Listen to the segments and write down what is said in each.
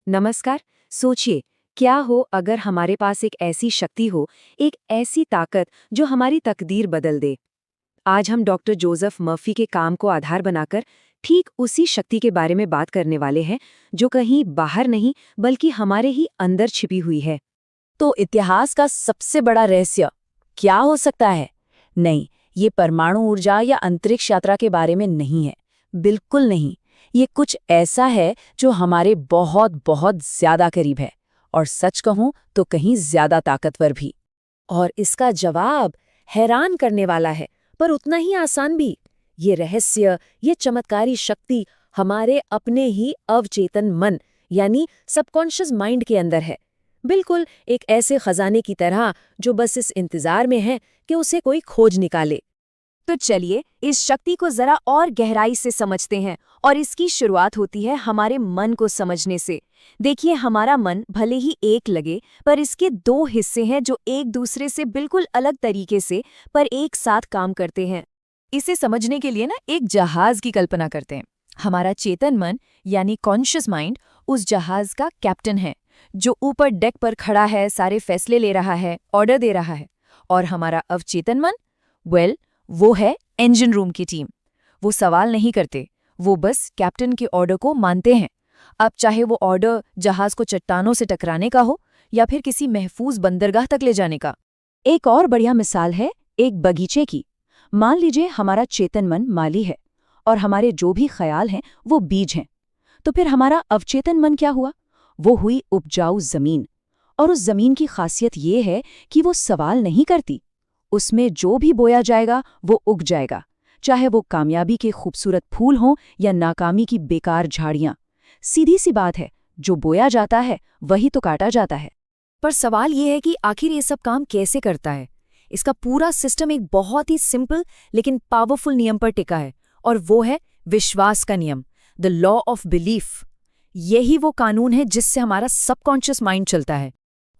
नमस्कार। सोचिए, क्या हो अगर हमारे पास एक ऐसी शक्ति हो, एक ऐसी ताकत जो हमारी तकदीर बदल दे। आज हम डॉक्टर जोसेफ मर्फी के काम को आधार बनाकर ठीक उसी शक्ति के बारे में बात करने वाले हैं, जो कहीं बाहर नहीं बल्कि हमारे ही अंदर छिपी हुई है। तो इतिहास का सबसे बड़ा रहस्य क्या हो सकता है? नहीं, ये परमाणु ऊर्जा या अंतरिक्ष यात्रा के बारे में नहीं है। बिल्कुल नहीं। ये कुछ ऐसा है जो हमारे बहुत बहुत ज्यादा करीब है, और सच कहूं तो कहीं ज्यादा ताकतवर भी। और इसका जवाब हैरान करने वाला है, पर उतना ही आसान भी। ये रहस्य, ये चमत्कारी शक्ति हमारे अपने ही अवचेतन मन यानी सबकॉन्शियस माइंड के अंदर है। बिल्कुल एक ऐसे खजाने की तरह जो बस इस इंतजार में है कि उसे कोई खोज निकाले। तो चलिए इस शक्ति को जरा और गहराई से समझते हैं, और इसकी शुरुआत होती है हमारे मन को समझने से। देखिए, हमारा मन भले ही एक लगे, पर इसके दो हिस्से हैं जो एक दूसरे से बिल्कुल अलग तरीके से पर एक साथ काम करते हैं। इसे समझने के लिए एक जहाज की कल्पना करते हैं। हमारा चेतन मन यानी कॉन्शियस माइंड उस जहाज का कैप्टन है, जो ऊपर डेक पर खड़ा है, सारे फैसले ले रहा है, ऑर्डर दे रहा है। और हमारा अवचेतन मन, वो है इंजन रूम की टीम। वो सवाल नहीं करते, वो बस कैप्टन के ऑर्डर को मानते हैं। अब चाहे वो ऑर्डर जहाज को चट्टानों से टकराने का हो या फिर किसी महफूज बंदरगाह तक ले जाने का। एक और बढ़िया मिसाल है एक बगीचे की। मान लीजिए हमारा चेतन मन माली है और हमारे जो भी ख्याल हैं वो बीज हैं। तो फिर हमारा अवचेतन मन क्या हुआ? वो हुई उपजाऊ जमीन। और उस जमीन की खासियत ये है कि वो सवाल नहीं करती। उसमें जो भी बोया जाएगा वो उग जाएगा, चाहे वो कामयाबी के खूबसूरत फूल हों या नाकामी की बेकार झाड़ियां। सीधी सी बात है, जो बोया जाता है वही तो काटा जाता है। पर सवाल ये है कि आखिर ये सब काम कैसे करता है? इसका पूरा सिस्टम एक बहुत ही सिंपल लेकिन पावरफुल नियम पर टिका है, और वो है विश्वास का नियम, द लॉ ऑफ बिलीफ। यही वो कानून है जिससे हमारा सबकॉन्शियस माइंड चलता है।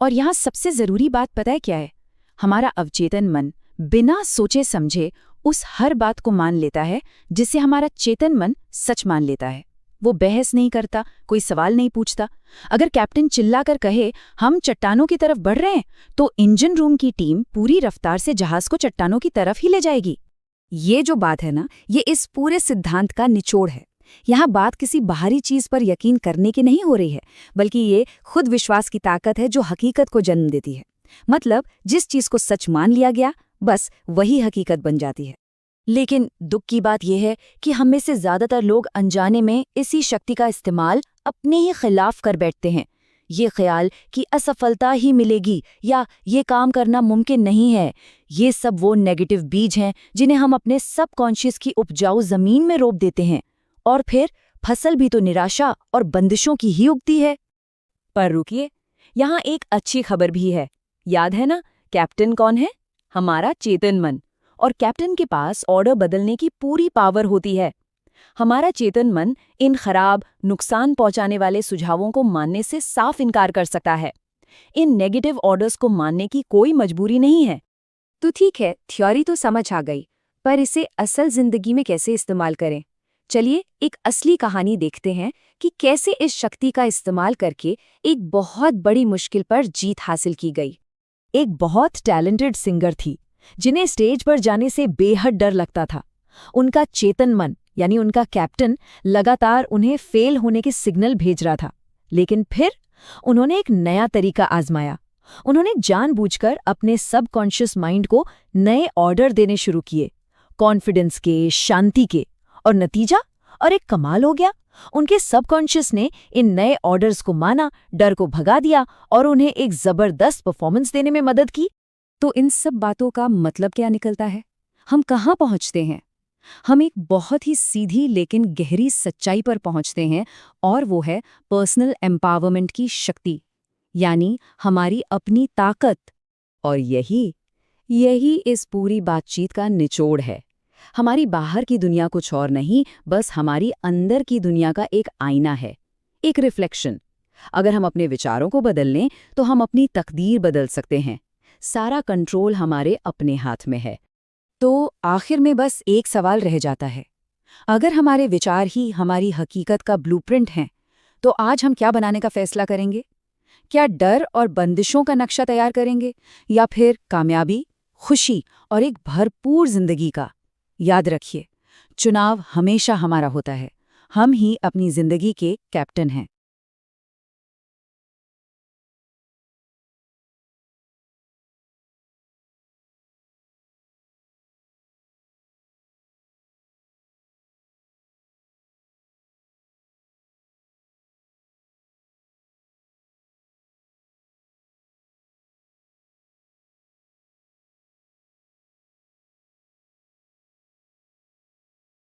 और यहाँ सबसे जरूरी बात पता है क्या है? हमारा अवचेतन मन बिना सोचे समझे उस हर बात को मान लेता है जिसे हमारा चेतन मन सच मान लेता है। वो बहस नहीं करता, कोई सवाल नहीं पूछता। अगर कैप्टन चिल्लाकर कहे हम चट्टानों की तरफ बढ़ रहे हैं, तो इंजन रूम की टीम पूरी रफ्तार से जहाज को चट्टानों की तरफ ही ले जाएगी। ये जो बात है ये इस पूरे सिद्धांत का निचोड़ है। यहाँ बात किसी बाहरी चीज पर यकीन करने की नहीं हो रही है, बल्कि ये खुद विश्वास की ताकत है जो हकीकत को जन्म देती है। मतलब जिस चीज को सच मान लिया गया, बस वही हकीकत बन जाती है। लेकिन दुख की बात यह है कि हम में से ज्यादातर लोग अनजाने में इसी शक्ति का इस्तेमाल अपने ही खिलाफ कर बैठते हैं। ये ख्याल कि असफलता ही मिलेगी या ये काम करना मुमकिन नहीं है, ये सब वो नेगेटिव बीज हैं जिन्हें हम अपने सबकॉन्शियस की उपजाऊ जमीन में रोप देते हैं। और फिर फसल भी तो निराशा और बंदिशों की ही उगती है। पर रुकिए, यहाँ एक अच्छी खबर भी है। याद है कैप्टन कौन है? हमारा चेतन मन। और कैप्टन के पास ऑर्डर बदलने की पूरी पावर होती है। हमारा चेतन मन इन खराब, नुकसान पहुंचाने वाले सुझावों को मानने से साफ इनकार कर सकता है। इन नेगेटिव ऑर्डर्स को मानने की कोई मजबूरी नहीं है। तो ठीक है, थ्योरी तो समझ आ गई, पर इसे असल जिंदगी में कैसे इस्तेमाल करें? चलिए एक असली कहानी देखते हैं कि कैसे इस शक्ति का इस्तेमाल करके एक बहुत बड़ी मुश्किल पर जीत हासिल की गई। एक बहुत टैलेंटेड सिंगर थी, जिन्हें स्टेज पर जाने से बेहद डर लगता था। उनका चेतन मन यानी उनका कैप्टन लगातार उन्हें फेल होने के सिग्नल भेज रहा था। लेकिन फिर उन्होंने एक नया तरीका आजमाया। उन्होंने जानबूझकर अपने सबकॉन्शियस माइंड को नए ऑर्डर देने शुरू किए, कॉन्फिडेंस के, शांति के। और नतीजा? और एक कमाल हो गया। उनके सबकॉन्शियस ने इन नए ऑर्डर्स को माना, डर को भगा दिया और उन्हें एक जबरदस्त परफॉर्मेंस देने में मदद की। तो इन सब बातों का मतलब क्या निकलता है? हम कहाँ पहुँचते हैं? हम एक बहुत ही सीधी लेकिन गहरी सच्चाई पर पहुँचते हैं, और वो है पर्सनल एम्पावरमेंट की शक्ति, यानी हमारी अपनी ताकत। और यही इस पूरी बातचीत का निचोड़ है। हमारी बाहर की दुनिया कुछ और नहीं, बस हमारी अंदर की दुनिया का एक आईना है, एक रिफ्लेक्शन। अगर हम अपने विचारों को बदल लें तो हम अपनी तकदीर बदल सकते हैं। सारा कंट्रोल हमारे अपने हाथ में है। तो आखिर में बस एक सवाल रह जाता है, अगर हमारे विचार ही हमारी हकीकत का ब्लूप्रिंट हैं, तो आज हम क्या बनाने का फैसला करेंगे? क्या डर और बंदिशों का नक्शा तैयार करेंगे, या फिर कामयाबी, खुशी और एक भरपूर जिंदगी का? याद रखिए, चुनाव हमेशा हमारा होता है। हम ही अपनी जिंदगी के कैप्टन हैं।